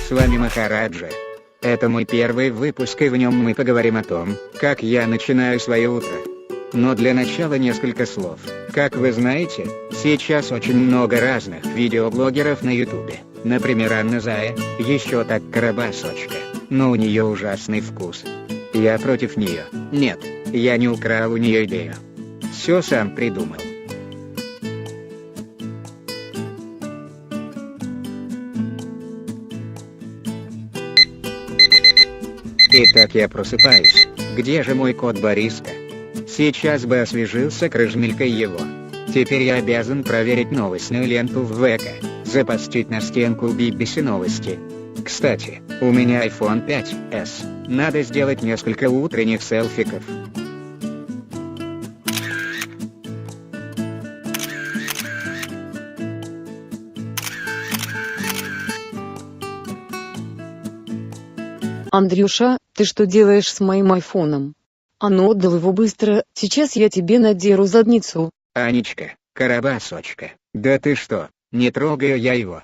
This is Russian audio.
С вами Махараджа. Это мой первый выпуск, и в нем мы поговорим о том, как я начинаю свое утро. Но для начала несколько слов. Как вы знаете, сейчас очень много разных видеоблогеров на ютубе. Например, Анна Зая, еще так Карабасочка, но у нее ужасный вкус. Я против нее. Нет, я не украл у нее идею. Все сам придумал. Итак, я просыпаюсь. Где же мой кот Бориска? Сейчас бы освежился крыжмелькой его. Теперь я обязан проверить новостную ленту в ВК, запостить на стенку BBC новости. Кстати, у меня iPhone 5s. Надо сделать несколько утренних селфиков. Андрюша, ты что делаешь с моим айфоном? А ну отдал его быстро, сейчас я тебе надеру задницу. Анечка, Карабасочка, да ты что, не трогаю я его.